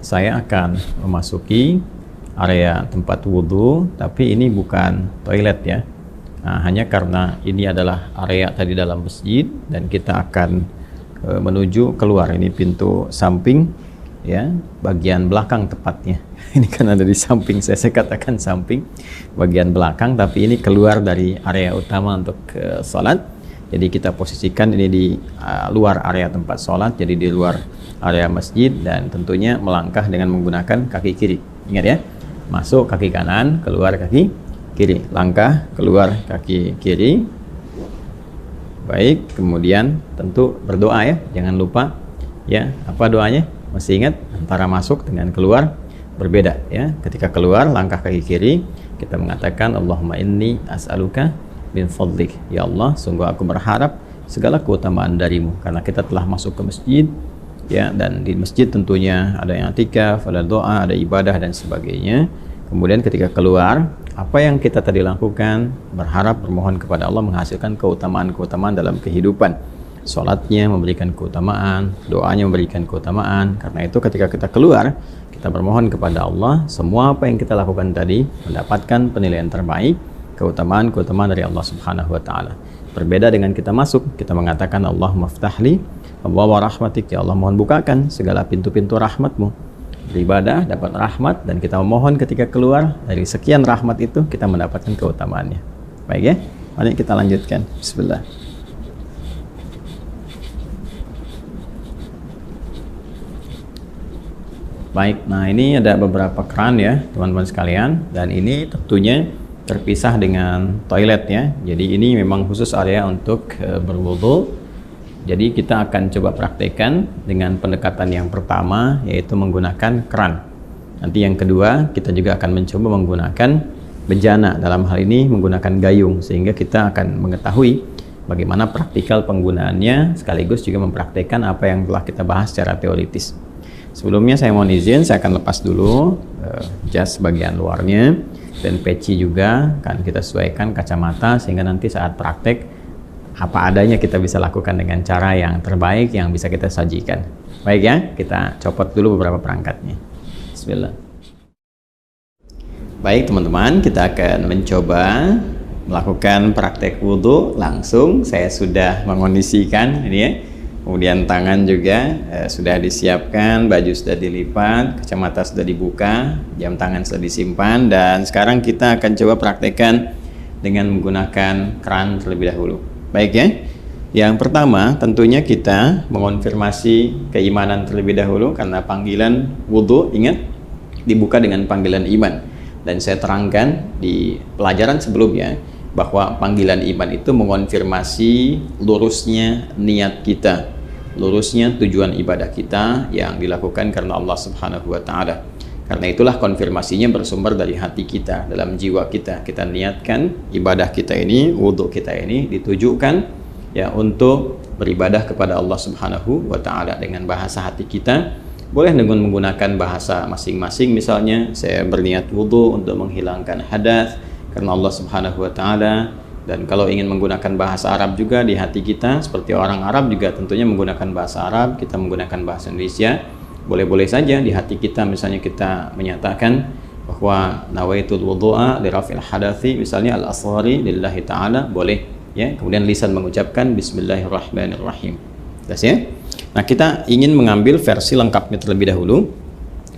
saya akan memasuki area tempat wudhu, tapi ini bukan toilet ya. Nah, hanya karena ini adalah area tadi dalam masjid dan kita akan menuju keluar. Ini pintu samping ya, bagian belakang tepatnya. Ini kan ada di samping, saya katakan samping, bagian belakang, tapi ini keluar dari area utama untuk sholat. Jadi kita posisikan ini di luar area tempat sholat, jadi di luar area masjid, dan tentunya melangkah dengan menggunakan kaki kiri. Ingat ya, masuk kaki kanan, keluar kaki kiri, langkah keluar kaki kiri. Baik, kemudian tentu berdoa ya, jangan lupa ya. Apa doanya? Masih ingat? Antara masuk dengan keluar berbeda ya. Ketika keluar langkah kaki kiri, kita mengatakan Allahumma inni as'aluka min fadlik, ya Allah, sungguh aku berharap segala keutamaan darimu, karena kita telah masuk ke masjid ya, dan di masjid tentunya ada yang i'tikaf, ada doa, ada ibadah dan sebagainya. Kemudian ketika keluar, apa yang kita tadi lakukan, berharap, bermohon kepada Allah menghasilkan keutamaan-keutamaan dalam kehidupan. Sholatnya memberikan keutamaan, doanya memberikan keutamaan. Karena itu ketika kita keluar, kita bermohon kepada Allah, semua apa yang kita lakukan tadi mendapatkan penilaian terbaik, keutamaan-keutamaan dari Allah Subhanahu wa Ta'ala. Berbeda dengan kita masuk, kita mengatakan Allahumma ftahli abwaaba rahmatik, ya Allah, mohon bukakan segala pintu-pintu rahmatmu. Beribadah dapat rahmat, dan kita memohon ketika keluar dari sekian rahmat itu kita mendapatkan keutamaannya. Baik ya, mari kita lanjutkan. Bismillah. Baik, nah ini ada beberapa keran ya teman-teman sekalian, dan ini tentunya terpisah dengan toilet ya. Jadi ini memang khusus area untuk berwudu. Jadi kita akan coba praktekkan dengan pendekatan yang pertama, yaitu menggunakan keran. Nanti yang kedua kita juga akan mencoba menggunakan bejana, dalam hal ini menggunakan gayung, sehingga kita akan mengetahui bagaimana praktikal penggunaannya, sekaligus juga mempraktekkan apa yang telah kita bahas secara teoritis. Sebelumnya saya mohon izin, saya akan lepas dulu jas bagian luarnya, dan peci juga kan kita sesuaikan kacamata, sehingga nanti saat praktek apa adanya kita bisa lakukan dengan cara yang terbaik yang bisa kita sajikan. Baik ya, kita copot dulu beberapa perangkatnya. Bismillah. Baik teman-teman, kita akan mencoba melakukan praktek wudhu langsung. Saya sudah mengondisikan ini ya. Kemudian tangan juga sudah disiapkan, baju sudah dilipat, kacamata sudah dibuka, jam tangan sudah disimpan, dan sekarang kita akan coba praktekkan dengan menggunakan keran terlebih dahulu. Baik ya. Yang pertama tentunya kita mengonfirmasi keimanan terlebih dahulu, karena panggilan wudhu ingat dibuka dengan panggilan iman. Dan saya terangkan di pelajaran sebelumnya bahwa panggilan iman itu mengonfirmasi lurusnya niat kita, lurusnya tujuan ibadah kita yang dilakukan karena Allah Subhanahu wa Ta'ala. Karena itulah konfirmasinya bersumber dari hati kita, dalam jiwa kita. Kita niatkan ibadah kita ini, wudhu kita ini ditujukan ya untuk beribadah kepada Allah Subhanahu wa Ta'ala dengan bahasa hati kita. Boleh dengan menggunakan bahasa masing-masing, misalnya saya berniat wudhu untuk menghilangkan hadas karena Allah Subhanahu wa Ta'ala. Dan kalau ingin menggunakan bahasa Arab juga di hati kita, seperti orang Arab juga tentunya menggunakan bahasa Arab, kita menggunakan bahasa Indonesia. Boleh-boleh saja di hati kita, misalnya kita menyatakan bahwa nawaitul wudu'a li raf'il hadathi, misalnya al-asghari lillahi ta'ala, boleh ya. Kemudian lisan mengucapkan bismillahirrahmanirrahim. Jelas ya? Nah, kita ingin mengambil versi lengkapnya terlebih dahulu.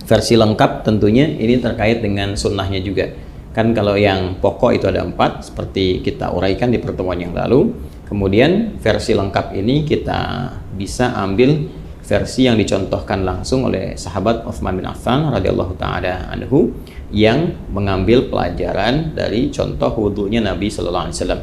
Versi lengkap tentunya ini terkait dengan sunnahnya juga. Kan kalau yang pokok itu ada 4, seperti kita uraikan di pertemuan yang lalu. Kemudian versi lengkap ini kita bisa ambil versi yang dicontohkan langsung oleh sahabat Utsman bin Affan radhiyallahu taala anhu, yang mengambil pelajaran dari contoh wudhunya Nabi sallallahu alaihi wasallam.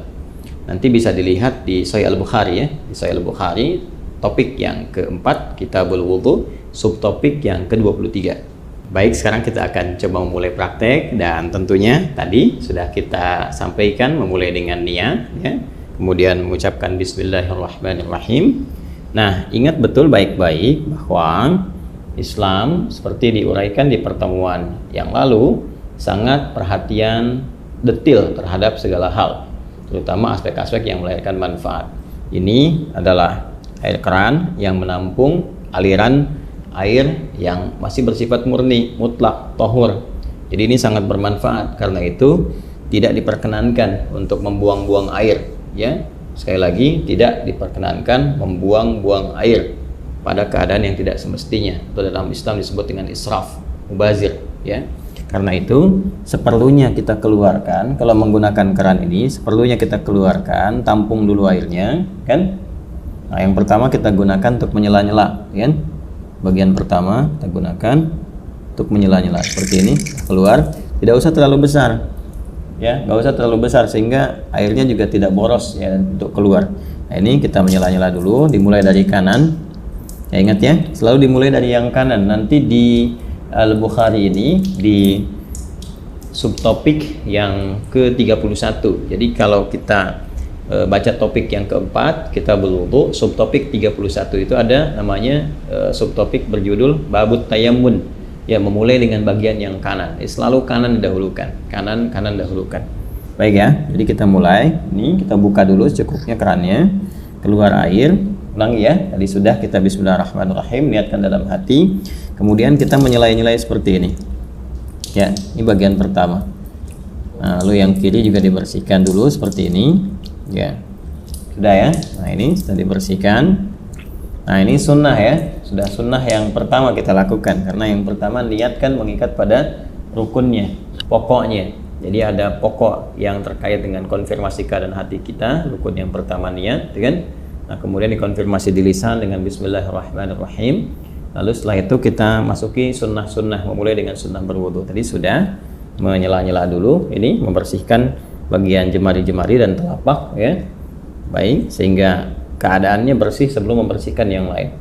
Nanti bisa dilihat di Sahih Al-Bukhari ya, di Sahih Al-Bukhari topik yang keempat, Kitabul Wudhu, subtopik yang ke-23. Baik, sekarang kita akan coba memulai praktek, dan tentunya tadi sudah kita sampaikan memulai dengan niat ya, kemudian mengucapkan bismillahirrahmanirrahim. Nah, ingat betul baik-baik bahwa Islam seperti diuraikan di pertemuan yang lalu sangat perhatian detil terhadap segala hal, terutama aspek-aspek yang melahirkan manfaat. Ini adalah air keran yang menampung aliran air yang masih bersifat murni, mutlak, tahur. Jadi ini sangat bermanfaat. Karena itu tidak diperkenankan untuk membuang-buang air, ya. Sekali lagi, tidak diperkenankan membuang-buang air pada keadaan yang tidak semestinya. Itu dalam Islam disebut dengan israf, mubazir, ya. Karena itu seperlunya kita keluarkan, kalau menggunakan keran ini seperlunya kita keluarkan, tampung dulu airnya, kan? Nah, yang pertama kita gunakan untuk menyela-nyela, kan? Bagian pertama kita gunakan untuk menyela-nyela seperti ini, keluar, tidak usah terlalu besar. Ya, nggak usah terlalu besar sehingga airnya juga tidak boros ya untuk keluar. Nah, ini kita menyela-nyela dulu, dimulai dari kanan. Ya, ingat ya, selalu dimulai dari yang kanan. Nanti di Al-Bukhari ini di subtopik yang ke-31. Jadi kalau kita baca topik yang keempat, kita berwudu, subtopik 31 itu ada namanya subtopik berjudul Babut Tayammun. Ya, memulai dengan bagian yang kanan. Selalu kanan didahulukan. Kanan dahulukan. Baik ya. Jadi kita mulai. Ini kita buka dulu secukupnya kerannya. Keluar air. Ulangi ya. Tadi sudah kita bismillahirrahmanirrahim, niatkan dalam hati. Kemudian kita menyelai-nyelai seperti ini. Ya, ini bagian pertama. Nah, lalu yang kiri juga dibersihkan dulu seperti ini. Ya. Sudah ya. Nah, ini sudah dibersihkan. Nah, ini sunnah ya, sudah sunnah yang pertama kita lakukan, karena yang pertama niatkan mengikat pada rukunnya, pokoknya. Jadi ada pokok yang terkait dengan konfirmasi keadaan hati kita, rukun yang pertama niat, kan? Nah, kemudian dikonfirmasi di lisan dengan bismillahirrahmanirrahim. Lalu setelah itu kita masuki sunnah-sunnah, memulai dengan sunnah berwudu. Tadi sudah menyela-nyela dulu, ini membersihkan bagian jemari-jemari dan telapak ya. Baik, sehingga keadaannya bersih sebelum membersihkan yang lain.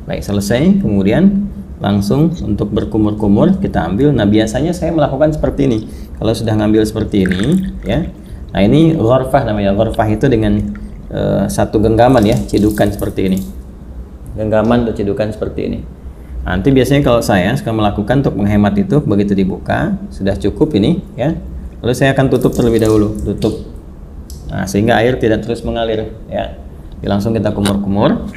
Baik, selesai. Kemudian langsung untuk berkumur-kumur kita ambil. Nah, biasanya saya melakukan seperti ini. Kalau sudah ngambil seperti ini, ya. Nah, ini ghurfah namanya. Ghurfah itu dengan satu genggaman ya, cidukan seperti ini. Genggaman atau cidukan seperti ini. Nanti biasanya kalau saya suka melakukan untuk menghemat itu, begitu dibuka sudah cukup ini, ya. Lalu saya akan tutup terlebih dahulu, tutup. Nah, sehingga air tidak terus mengalir, ya. Jadi langsung kita kumur-kumur.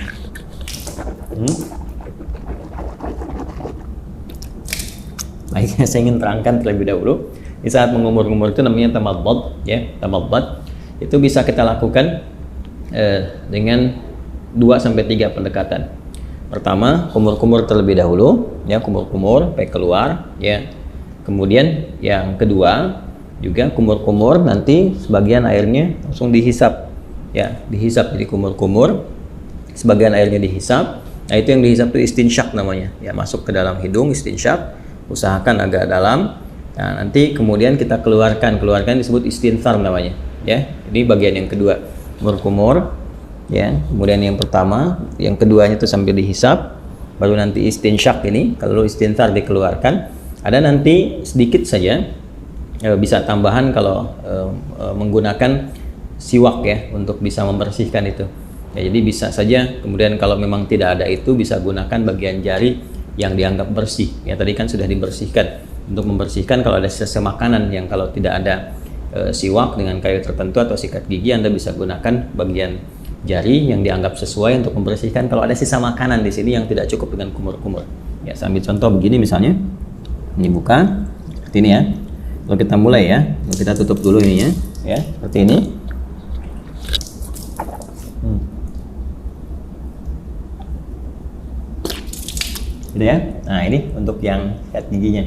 Baik, saya ingin terangkan terlebih dahulu. Di saat mengumur-kumur itu namanya tamadbad, ya, tamadbad. Itu bisa kita lakukan dengan 2-3 pendekatan. Pertama, kumur-kumur terlebih dahulu, ya, kumur-kumur sampai keluar, ya. Kemudian yang kedua juga kumur-kumur, nanti sebagian airnya langsung dihisap, ya, dihisap. Jadi kumur-kumur, sebagian airnya dihisap. Nah, itu yang dihisap itu istinsyak namanya, ya, masuk ke dalam hidung, istinsyak, usahakan agak dalam. Nah, nanti kemudian kita keluarkan disebut istinthar namanya, ya. Ini bagian yang kedua, kumur-kumur, ya. Kemudian yang pertama, yang keduanya itu sambil dihisap, baru nanti istinsyak ini, kalau istinthar dikeluarkan. Ada nanti sedikit saja, bisa tambahan kalau menggunakan siwak ya, untuk bisa membersihkan itu. Ya, jadi bisa saja. Kemudian kalau memang tidak ada itu, bisa gunakan bagian jari yang dianggap bersih. Ya, tadi kan sudah dibersihkan. Untuk membersihkan kalau ada sisa makanan yang kalau tidak ada siwak dengan kayu tertentu atau sikat gigi, Anda bisa gunakan bagian jari yang dianggap sesuai untuk membersihkan kalau ada sisa makanan di sini yang tidak cukup dengan kumur-kumur. Ya, saya ambil contoh begini misalnya. Ini buka seperti ini ya. Lalu kita mulai ya. Lalu kita tutup dulu ininya, ya, seperti ini. Gitu ya. Nah, ini untuk yang sikat giginya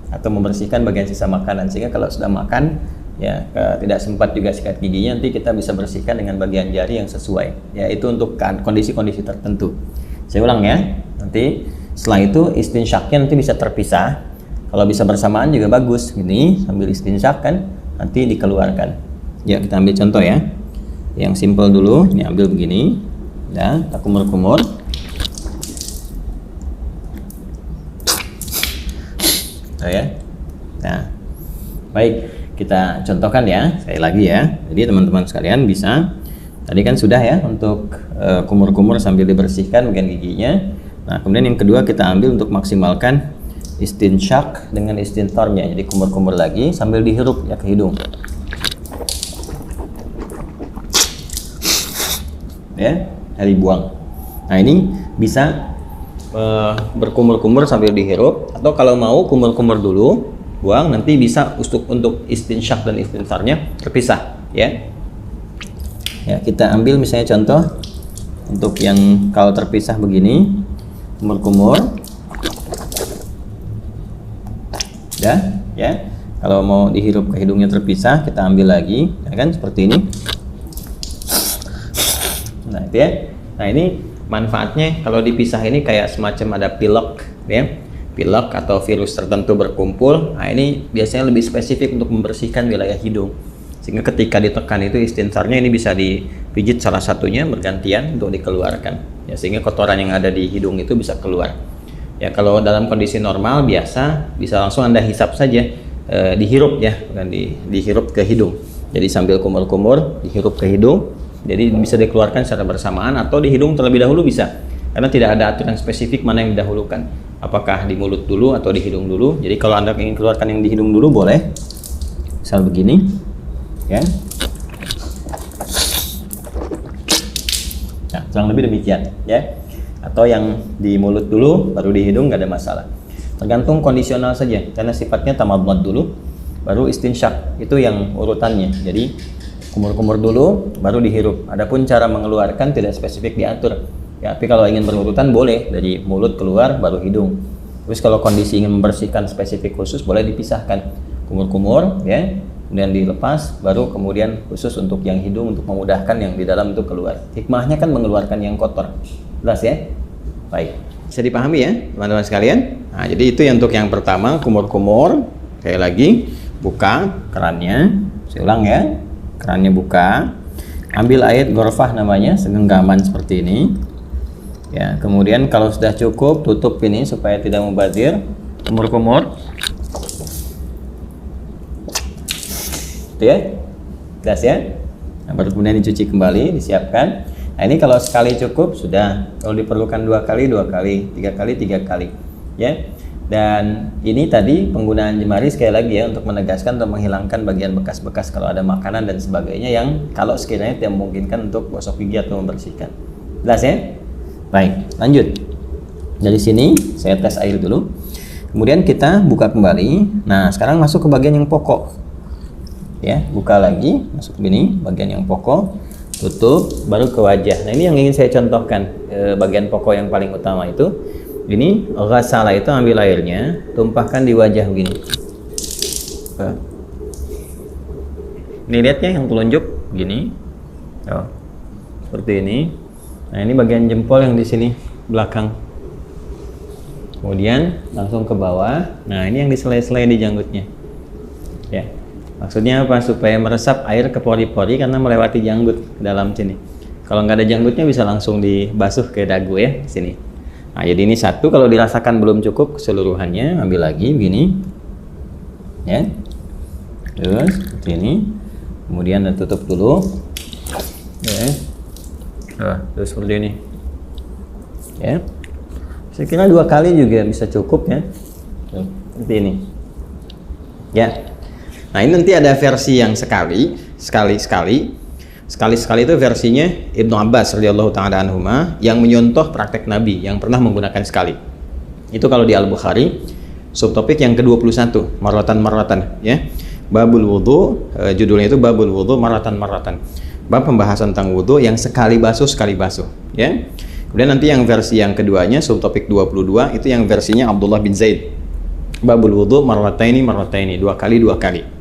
atau membersihkan bagian sisa makanan, sehingga kalau sudah makan ya tidak sempat juga sikat giginya, nanti kita bisa bersihkan dengan bagian jari yang sesuai. Ya, itu untuk kondisi-kondisi tertentu. Saya ulang ya. Nanti setelah itu istinsyaknya nanti bisa terpisah. Kalau bisa bersamaan juga bagus. Ini sambil istinsyak kan, nanti dikeluarkan. Ya, kita ambil contoh ya. Yang simple dulu. Ini ambil begini. Ya, kita kumur-kumur. Oh ya. Nah, baik, kita contohkan ya. Sekali lagi ya. Jadi teman-teman sekalian bisa. Tadi kan sudah ya untuk kumur-kumur sambil dibersihkan bagian giginya. Nah, kemudian yang kedua kita ambil untuk maksimalkan istinsyak dengan istintarnya. Jadi kumur-kumur lagi sambil dihirup ya ke hidung. Ya, dari buang. Nah, ini bisa berkumur-kumur sambil dihirup, atau kalau mau kumur-kumur dulu, buang, nanti bisa untuk istinsyak dan istinsarnya terpisah ya. Ya, kita ambil misalnya contoh untuk yang kalau terpisah begini, kumur-kumur. Ya. Kalau mau dihirup ke hidungnya terpisah, kita ambil lagi, ya kan, seperti ini. Nah, itu ya. Nah, ini manfaatnya kalau dipisah ini kayak semacam ada pilek, ya. Pilek atau virus tertentu berkumpul. Nah, ini biasanya lebih spesifik untuk membersihkan wilayah hidung. Sehingga ketika ditekan itu istinsarnya ini bisa dipijit salah satunya bergantian untuk dikeluarkan. Ya, sehingga kotoran yang ada di hidung itu bisa keluar. Ya, kalau dalam kondisi normal biasa bisa langsung Anda hisap saja, dihirup ya, bukan dihirup ke hidung. Jadi sambil kumur-kumur dihirup ke hidung. Jadi bisa dikeluarkan secara bersamaan atau di hidung terlebih dahulu bisa. Karena tidak ada aturan spesifik mana yang didahulukan. Apakah di mulut dulu atau di hidung dulu. Jadi kalau Anda ingin keluarkan yang di hidung dulu boleh. Misal begini. Ya. Nah, kurang lebih demikian ya. Atau yang di mulut dulu baru di hidung, nggak ada masalah. Tergantung kondisional saja, karena sifatnya tamadmad dulu baru istinsyak, itu yang urutannya. Jadi kumur-kumur dulu baru dihirup. Adapun cara mengeluarkan tidak spesifik diatur ya, tapi kalau ingin berurutan boleh dari mulut keluar baru hidung. Terus kalau kondisi ingin membersihkan spesifik khusus boleh dipisahkan, kumur-kumur ya, kemudian dilepas, baru kemudian khusus untuk yang hidung untuk memudahkan yang di dalam itu keluar. Hikmahnya kan mengeluarkan yang kotor. Jelas ya? Baik, bisa dipahami ya teman-teman sekalian. Nah, jadi itu untuk yang pertama, kumur-kumur. Sekali lagi, buka kerannya. Saya ulang ya, kerannya buka, ambil air gorfah namanya, segenggaman seperti ini ya. Kemudian kalau sudah cukup, tutup ini supaya tidak mubazir. Kumur-kumur itu ya, jelas ya. Nah, baru kemudian dicuci kembali, disiapkan. Nah, ini kalau sekali cukup sudah, kalau diperlukan 2 kali, 2 kali, 3 kali, 3 kali ya. Dan ini tadi penggunaan jemari sekali lagi ya, untuk menegaskan atau menghilangkan bagian bekas-bekas kalau ada makanan dan sebagainya yang kalau sekiranya tidak memungkinkan untuk gosok gigi atau membersihkan. Jelas ya? Baik, lanjut. Dari sini saya tes air dulu. Kemudian kita buka kembali. Nah, sekarang masuk ke bagian yang pokok. Ya, buka lagi, masuk begini, bagian yang pokok, tutup, baru ke wajah. Nah, ini yang ingin saya contohkan, bagian pokok yang paling utama itu. Ini ghasala itu ambil airnya, tumpahkan di wajah begini. Ini lihatnya yang telunjuk gini. Oh, seperti ini. Nah, ini bagian jempol yang di sini belakang. Kemudian langsung ke bawah. Nah, ini yang diselai-selai di janggutnya. Ya. Maksudnya apa? Supaya meresap air ke pori-pori karena melewati janggut ke dalam sini. Kalau nggak ada janggutnya bisa langsung dibasuh ke dagu ya, di sini. Nah, jadi ini satu, kalau dirasakan belum cukup keseluruhannya, ambil lagi begini. Ya. Terus seperti ini. Kemudian tutup dulu. Ya. Terus seperti ini. Ya. Saya kira 2 kali juga bisa cukup ya. Seperti ini. Ya. Nah, ini nanti ada versi yang sekali itu versinya Ibnu Abbas radhiyallahu taala anhuma yang menyontoh praktek Nabi yang pernah menggunakan sekali. Itu kalau di Al-Bukhari, subtopik yang ke-21, marratan ya. Babul wudu, judulnya itu Babul wudu marratan. Bab pembahasan tentang wudu yang sekali basuh ya. Kemudian nanti yang versi yang keduanya, subtopik 22, itu yang versinya Abdullah bin Zaid. Babul wudu marrataini, 2 kali.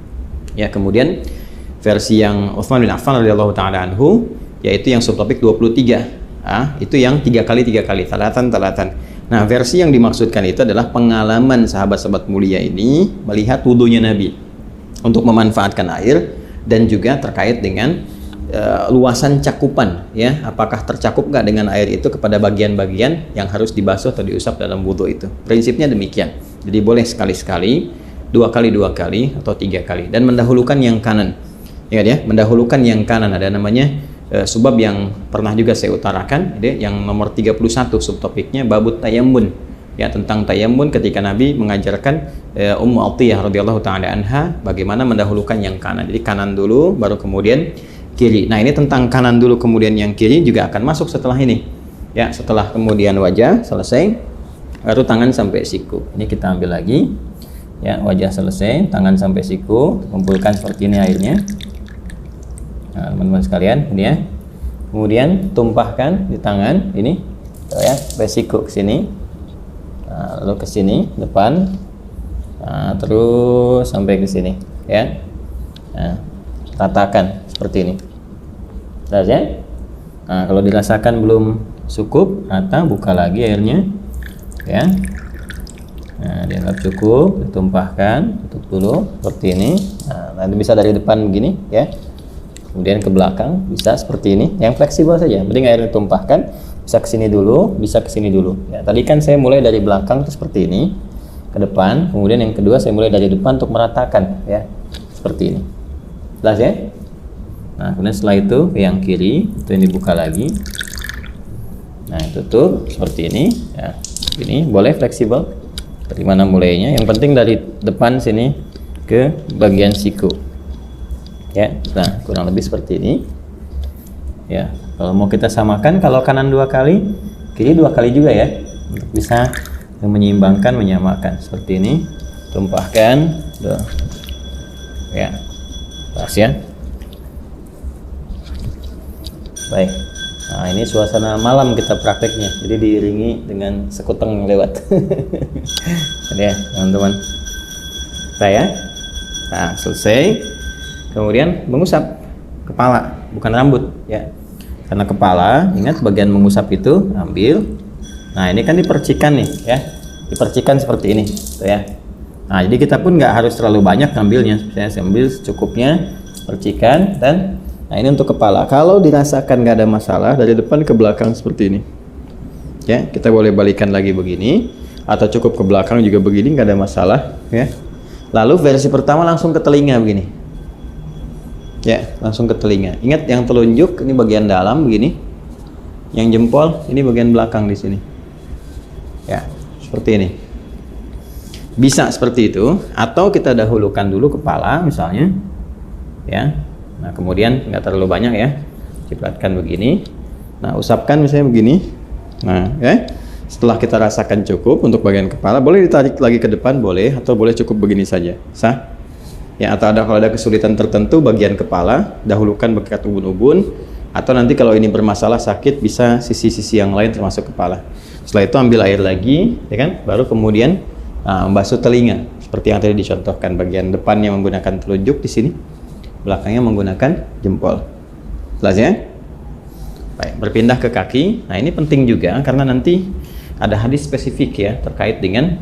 Ya, kemudian versi yang Utsman bin Affan radhiyallahu taala anhu yaitu yang subtopik 23. Itu yang 3 kali, talatan. Nah, versi yang dimaksudkan itu adalah pengalaman sahabat-sahabat mulia ini melihat wudunya Nabi untuk memanfaatkan air dan juga terkait dengan luasan cakupan ya, apakah tercakup nggak dengan air itu kepada bagian-bagian yang harus dibasuh atau diusap dalam wudu itu. Prinsipnya demikian. Jadi boleh sekali-sekali, 2 kali atau 3 kali, dan mendahulukan yang kanan. Ingat ya, mendahulukan yang kanan. Ada namanya subab yang pernah juga saya utarakan, yang nomor 31 subtopiknya babut tayammun. Ya, tentang tayammun ketika Nabi mengajarkan Ummu Atiyah radhiyallahu taala anha bagaimana mendahulukan yang kanan. Jadi kanan dulu baru kemudian kiri. Nah, ini tentang kanan dulu kemudian yang kiri juga akan masuk setelah ini. Ya, setelah kemudian wajah selesai, baru tangan sampai siku. Ini kita ambil lagi. Ya, wajah selesai, tangan sampai siku, kumpulkan seperti ini airnya. Nah, teman-teman sekalian, ini ya. Kemudian tumpahkan di tangan ini, ya, sampai siku ke sini. Nah, lalu ke sini depan. Nah, terus sampai ke sini, ya. Nah, ratakan seperti ini. Jelas ya? Nah, kalau dirasakan belum cukup, rata, buka lagi airnya, ya. Nah, dianggap cukup, ditumpahkan, tutup dulu seperti ini. Nah, nanti bisa dari depan begini, ya. Kemudian ke belakang bisa seperti ini. Yang fleksibel saja. Penting airnya ditumpahkan, bisa ke sini dulu, bisa ke sini dulu. Ya, tadi kan saya mulai dari belakang seperti ini ke depan. Kemudian yang kedua saya mulai dari depan untuk meratakan, ya, seperti ini. Jelas ya? Nah, kemudian setelah itu ke yang kiri, itu ini buka lagi. Nah, tutup seperti ini, ya. Ini boleh fleksibel. Dari mana mulainya? Yang penting dari depan sini ke bagian siku. Ya, nah kurang lebih seperti ini. Ya, kalau mau kita samakan, kalau kanan 2 kali, kiri 2 kali juga ya, untuk bisa menyeimbangkan, menyamakan seperti ini. Tumpahkan, ya, pas ya. Baik. Nah, ini suasana malam kita prakteknya, jadi diiringi dengan sekuteng lewat. Ya, teman-teman. Saya, nah selesai. Kemudian mengusap kepala, bukan rambut, ya. Karena kepala, ingat bagian mengusap itu ambil. Nah, ini kan dipercikan nih, ya. Dipercikan seperti ini, tuh ya. Nah, jadi kita pun nggak harus terlalu banyak ngambilnya. Saya ambil secukupnya, percikan, dan nah ini untuk kepala. Kalau dirasakan nggak ada masalah, dari depan ke belakang seperti ini. Ya, kita boleh balikan lagi begini, atau cukup ke belakang juga begini, nggak ada masalah. Ya. Lalu versi pertama langsung ke telinga begini. Ya, langsung ke telinga. Ingat yang telunjuk ini bagian dalam begini, yang jempol ini bagian belakang di sini. Ya, seperti ini. Bisa seperti itu, atau kita dahulukan dulu kepala misalnya. Ya. Nah, kemudian nggak terlalu banyak ya, cipratkan begini. Nah, usapkan misalnya begini. Nah, ya, setelah kita rasakan cukup untuk bagian kepala, boleh ditarik lagi ke depan, boleh, atau boleh cukup begini saja, sah. Ya, atau kalau ada kesulitan tertentu bagian kepala, dahulukan bekat ubun-ubun, atau nanti kalau ini bermasalah sakit bisa sisi-sisi yang lain termasuk kepala. Setelah itu ambil air lagi, ya kan, baru kemudian membasuh telinga seperti yang tadi dicontohkan. Bagian depannya menggunakan telunjuk di sini, belakangnya menggunakan jempol. Jelas ya? Baik, berpindah ke kaki. Nah, ini penting juga karena nanti ada hadis spesifik ya terkait dengan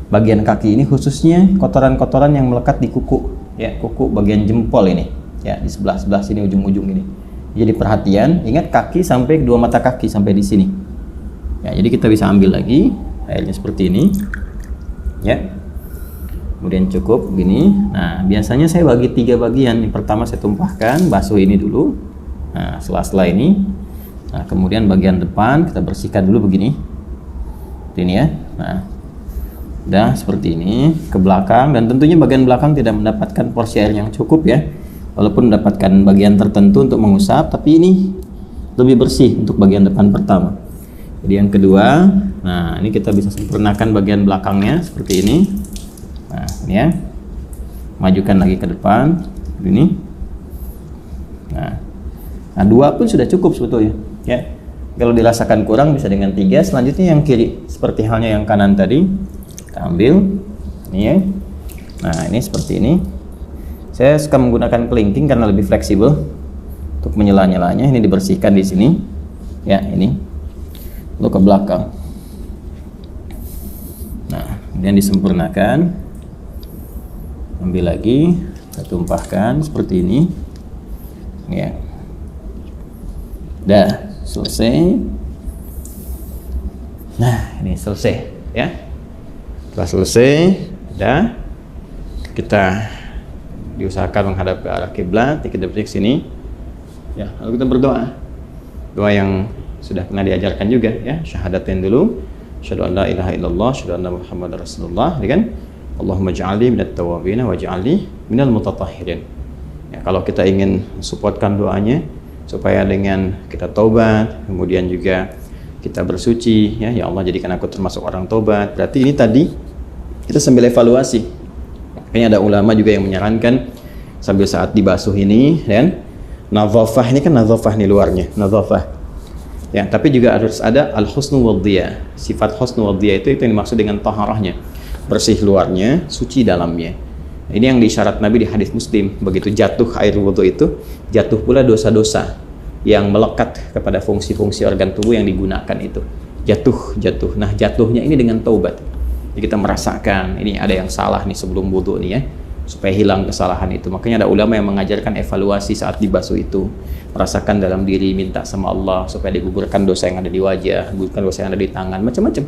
bagian kaki ini, khususnya kotoran-kotoran yang melekat di kuku, ya, kuku bagian jempol ini, ya, di sebelah sini ujung-ujung ini. Jadi perhatian, ingat kaki sampai kedua mata kaki sampai di sini. Ya, jadi kita bisa ambil lagi airnya seperti ini, ya. Kemudian cukup gini. Nah, biasanya saya bagi 3 bagian. Yang pertama saya tumpahkan, basuh ini dulu. Nah, setelah ini, nah kemudian bagian depan kita bersihkan dulu begini. Ini ya. Nah, udah seperti ini ke belakang, dan tentunya bagian belakang tidak mendapatkan porsi air yang cukup ya, walaupun mendapatkan bagian tertentu untuk mengusap, tapi ini lebih bersih untuk bagian depan pertama. Jadi yang kedua, nah ini kita bisa sempurnakan bagian belakangnya seperti ini. Nah, ini ya, majukan lagi ke depan ini. Nah, 2 pun sudah cukup sebetulnya ya. Kalau dirasakan kurang bisa dengan 3. Selanjutnya yang kiri, seperti halnya yang kanan tadi. Ambil ini ya. Nah, ini seperti ini. Saya suka menggunakan kelingking karena lebih fleksibel untuk menyela-nyelanya. Ini dibersihkan di sini ya, ini lalu ke belakang. Nah, kemudian disempurnakan, ambil lagi, kita tumpahkan seperti ini ya. Dah selesai. Nah, ini selesai ya. Setelah selesai, udah, kita diusahakan menghadap ke arah kiblat, kita berdiri sini. Ya, lalu kita berdoa. Doa yang sudah pernah diajarkan juga ya, syahadatain dulu. Asyhadu an la ilaha illallah, asyhadu anna Muhammadar Rasulullah, ya kan? Allahumma ja'alni minat tawwabin wa ja'alni minal mutatahhirin. Ya, kalau kita ingin supportkan doanya supaya dengan kita taubat, kemudian juga kita bersuci, ya Allah jadikan aku termasuk orang tobat. Berarti ini tadi kita sambil evaluasi. Makanya ada ulama juga yang menyarankan sambil saat dibasuh ini, dan nadhafah ini kan nadhafah nih luarnya, nadhafah. Ya, tapi juga harus ada al-husnu wadhiya. Sifat husnu wadhiya itu yang dimaksud dengan taharahnya. Bersih luarnya, suci dalamnya. Ini yang disyarat Nabi di hadis Muslim. Begitu jatuh air wudhu itu, jatuh pula dosa-dosa yang melekat kepada fungsi-fungsi organ tubuh yang digunakan itu. Jatuh. Nah, jatuhnya ini dengan taubat. Jadi kita merasakan ini ada yang salah nih sebelum wudhu nih ya, supaya hilang kesalahan itu. Makanya ada ulama yang mengajarkan evaluasi saat dibasuh itu. Merasakan dalam diri, minta sama Allah supaya digugurkan dosa yang ada di wajah, gugurkan dosa yang ada di tangan, macam-macam.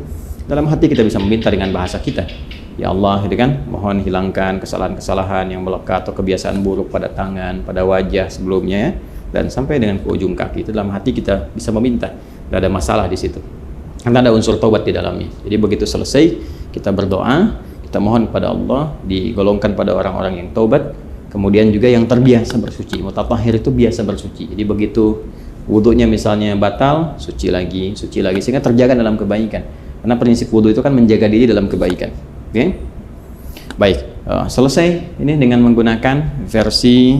Dalam hati kita bisa meminta dengan bahasa kita. Ya Allah, gitu kan, mohon hilangkan kesalahan-kesalahan yang melekat atau kebiasaan buruk pada tangan, pada wajah sebelumnya ya. Dan sampai dengan ke ujung kaki itu dalam hati kita bisa meminta, tidak ada masalah di situ karena ada unsur taubat di dalamnya. Jadi begitu selesai kita berdoa, kita mohon kepada Allah digolongkan pada orang-orang yang taubat, kemudian juga yang terbiasa bersuci. Mutatahhir itu biasa bersuci, jadi begitu wudunya misalnya batal, suci lagi sehingga terjaga dalam kebaikan, karena prinsip wudu itu kan menjaga diri dalam kebaikan. Oke? Baik, selesai ini dengan menggunakan versi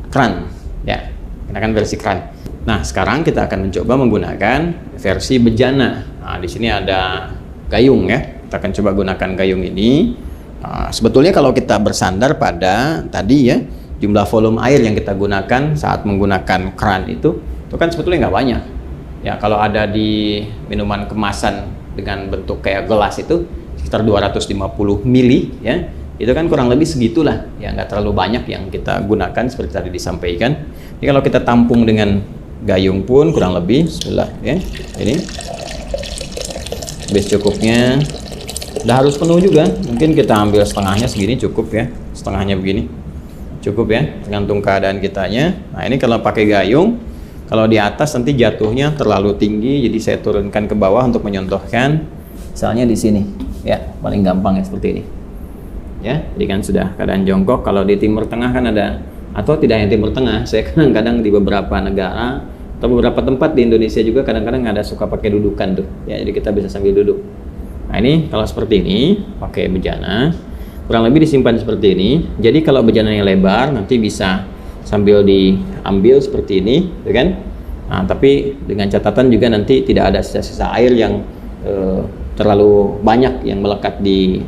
kran ya. Gunakan versi kran. Nah, sekarang kita akan mencoba menggunakan versi bejana. Nah, di sini ada gayung ya. Kita akan coba gunakan gayung ini. Sebetulnya kalau kita bersandar pada tadi ya, jumlah volume air yang kita gunakan saat menggunakan kran itu kan sebetulnya nggak banyak. Ya, kalau ada di minuman kemasan dengan bentuk kayak gelas itu sekitar 250 mili ya. Itu kan kurang lebih segitulah, ya nggak terlalu banyak yang kita gunakan seperti tadi disampaikan. Jadi kalau kita tampung dengan gayung pun kurang lebih, bismillah ya, ini base cukupnya. Udah harus penuh juga, mungkin kita ambil setengahnya segini cukup ya, setengahnya begini cukup ya, tergantung keadaan kitanya. Nah ini kalau pakai gayung, kalau di atas nanti jatuhnya terlalu tinggi, jadi saya turunkan ke bawah untuk menyontohkan, misalnya di sini ya, paling gampang ya seperti ini. Ya, jadi kan sudah keadaan jongkok. Kalau di Timur Tengah kan ada, atau tidak hanya Timur Tengah, saya kadang-kadang di beberapa negara atau beberapa tempat di Indonesia juga kadang-kadang ada suka pakai dudukan tuh. Ya, jadi kita bisa sambil duduk. Nah ini kalau seperti ini pakai bejana, kurang lebih disimpan seperti ini. Jadi kalau bejananya lebar nanti bisa sambil diambil seperti ini, ya kan? Nah, tapi dengan catatan juga nanti tidak ada sisa-sisa air yang terlalu banyak yang melekat di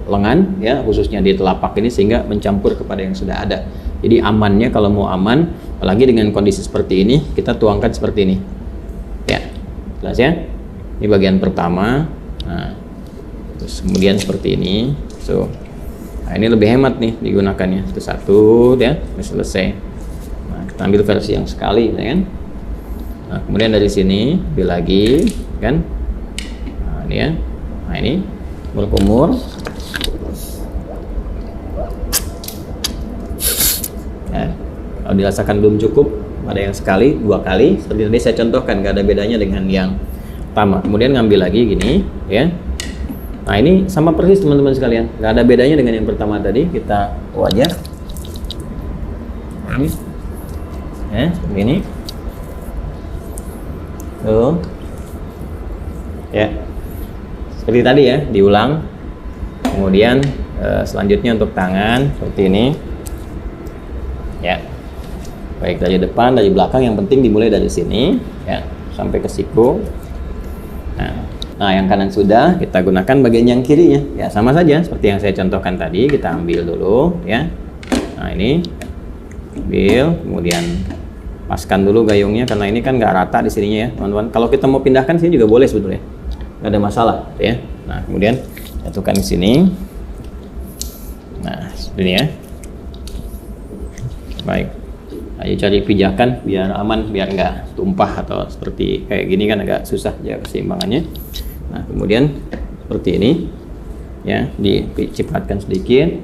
lengan ya, khususnya di telapak ini, sehingga mencampur kepada yang sudah ada. Jadi amannya kalau mau aman, apalagi dengan kondisi seperti ini, kita tuangkan seperti ini ya, jelas ya. Ini bagian pertama. Nah, terus kemudian seperti ini. Nah ini lebih hemat nih digunakannya. Itu satu ya, ini selesai. Nah, kita ambil versi yang sekali ya kan. Nah, kemudian dari sini ambil lagi kan. Nah ini ya. Nah ini kumur. Ya, kalau dirasakan belum cukup, ada yang sekali, dua kali, seperti tadi saya contohkan, nggak ada bedanya dengan yang pertama. Kemudian ngambil lagi gini, ya. Nah ini sama persis teman-teman sekalian, nggak ada bedanya dengan yang pertama tadi. Kita wajah, ini, ya, begini, tuh, ya, seperti tadi ya, diulang. Kemudian selanjutnya untuk tangan seperti ini. Ya, baik dari depan, dari belakang, yang penting dimulai dari sini ya sampai ke siku. Nah yang kanan sudah, kita gunakan bagian yang kirinya ya, sama saja seperti yang saya contohkan tadi. Kita ambil dulu ya. Nah ini ambil, kemudian paskan dulu gayungnya, karena ini kan nggak rata di sininya ya teman-teman. Kalau kita mau pindahkan sini juga boleh sebetulnya, nggak ada masalah ya. Nah kemudian jatuhkan di sini. Nah seperti ini ya. Baik, ayo cari pijakan biar aman, biar nggak tumpah atau seperti kayak gini kan agak susah jaga keseimbangannya. Nah kemudian seperti ini ya, dicipratkan sedikit,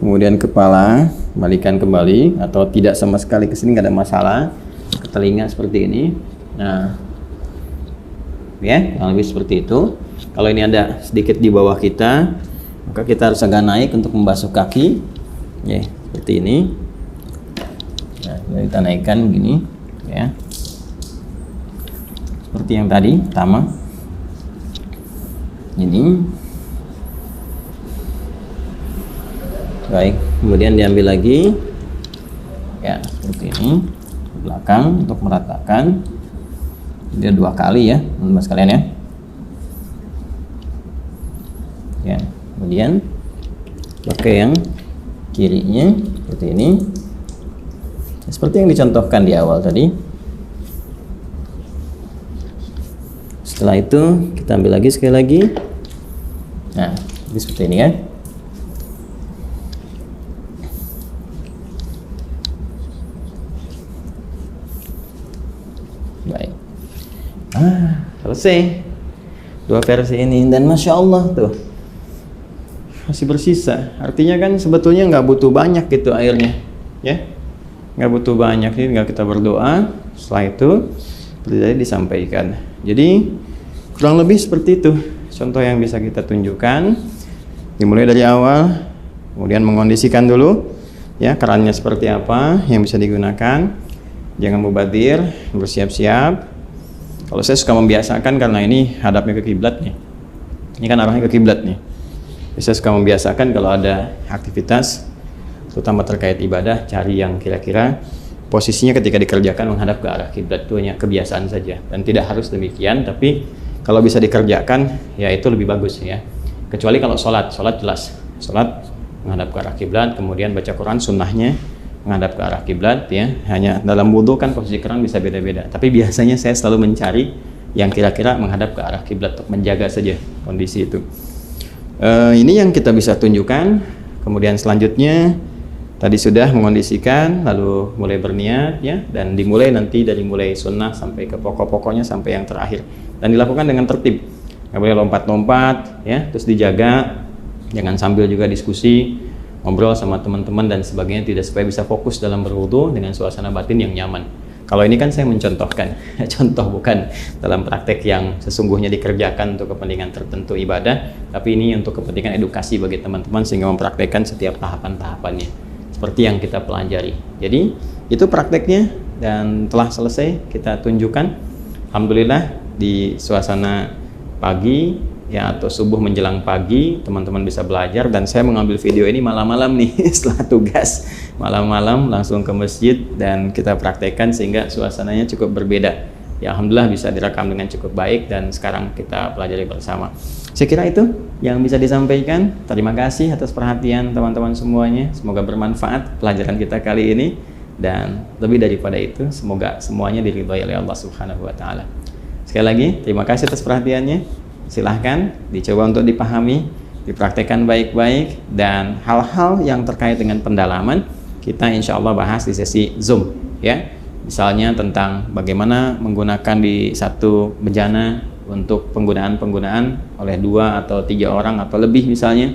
kemudian kepala balikan kembali atau tidak sama sekali ke sini, nggak ada masalah, ke telinga seperti ini. Nah ya, kurang lebih seperti itu. Kalau ini ada sedikit di bawah kita, maka kita harus agak naik untuk membasuh kaki ya, seperti ini. Nah, kita naikkan begini ya, seperti yang tadi pertama. Ini baik, kemudian diambil lagi ya seperti ini ke belakang untuk meratakan. Dia 2 kali ya teman-teman sekalian ya. Ya, kemudian pakai yang kirinya seperti ini, seperti yang dicontohkan di awal tadi. Setelah itu kita ambil lagi sekali lagi. Nah, jadi seperti ini kan. Baik. Selesai 2 versi ini, dan masya Allah tuh masih bersisa. Artinya kan sebetulnya nggak butuh banyak gitu airnya, ya, nggak butuh banyak. Ini tinggal kita berdoa. Setelah itu seperti tadi disampaikan. Jadi kurang lebih seperti itu contoh yang bisa kita tunjukkan. Dimulai dari awal, kemudian mengondisikan dulu ya kerannya seperti apa yang bisa digunakan. Jangan mubadir, bersiap-siap. Kalau saya suka membiasakan karena ini hadapnya ke kiblat nih. Ini kan arahnya ke kiblat nih. Saya suka membiasakan kalau ada aktivitas terutama terkait ibadah, cari yang kira-kira posisinya ketika dikerjakan menghadap ke arah kiblat. Itu hanya kebiasaan saja dan tidak harus demikian, tapi kalau bisa dikerjakan ya itu lebih bagus ya. Kecuali kalau sholat jelas, sholat menghadap ke arah kiblat, kemudian baca Quran sunnahnya menghadap ke arah kiblat ya. Hanya dalam wudhu kan posisi keran bisa beda-beda, tapi biasanya saya selalu mencari yang kira-kira menghadap ke arah kiblat untuk menjaga saja kondisi itu. Ini yang kita bisa tunjukkan. Kemudian selanjutnya tadi sudah mengondisikan, lalu mulai berniat ya, dan dimulai nanti dari mulai sunnah sampai ke pokok-pokoknya sampai yang terakhir, dan dilakukan dengan tertib, nggak boleh lompat-lompat ya, terus dijaga, jangan sambil juga diskusi, ngobrol sama teman-teman dan sebagainya, tidak, supaya bisa fokus dalam berwudu dengan suasana batin yang nyaman. Kalau ini kan saya mencontohkan, contoh bukan dalam praktek yang sesungguhnya dikerjakan untuk kepentingan tertentu ibadah, tapi ini untuk kepentingan edukasi bagi teman-teman sehingga mempraktekkan setiap tahapan-tahapannya seperti yang kita pelajari. Jadi itu prakteknya dan telah selesai kita tunjukkan. Alhamdulillah di suasana pagi ya, atau subuh menjelang pagi, teman-teman bisa belajar, dan saya mengambil video ini malam-malam nih setelah tugas, malam-malam langsung ke masjid dan kita praktekkan sehingga suasananya cukup berbeda ya. Alhamdulillah bisa direkam dengan cukup baik dan sekarang kita pelajari bersama. Saya kira itu yang bisa disampaikan. Terima kasih atas perhatian teman-teman semuanya, semoga bermanfaat pelajaran kita kali ini, dan lebih daripada itu semoga semuanya diridhoi oleh Allah Subhanahu wa taala. Sekali lagi terima kasih atas perhatiannya. Silahkan dicoba untuk dipahami, dipraktekkan baik-baik, dan hal-hal yang terkait dengan pendalaman kita insya Allah bahas di sesi Zoom ya. Misalnya tentang bagaimana menggunakan di satu bejana untuk penggunaan oleh 2 atau 3 orang atau lebih misalnya.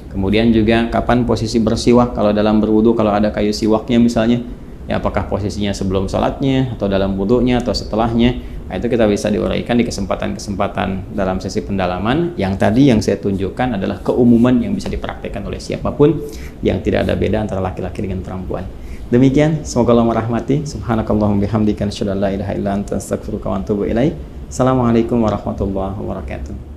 Kemudian juga kapan posisi bersiwak kalau dalam berwudu, kalau ada kayu siwaknya misalnya ya, apakah posisinya sebelum sholatnya atau dalam wudunya atau setelahnya. Nah, itu kita bisa diuraikan di kesempatan-kesempatan dalam sesi pendalaman. Yang tadi yang saya tunjukkan adalah keumuman yang bisa dipraktekkan oleh siapapun, yang tidak ada beda antara laki-laki dengan perempuan. Demikian, semoga Allah merahmati. Subhanakallahumma bihamdika asyhadu an la ilaha illa anta astaghfiruka wa atubu ilaik. Assalamualaikum warahmatullahi wabarakatuh.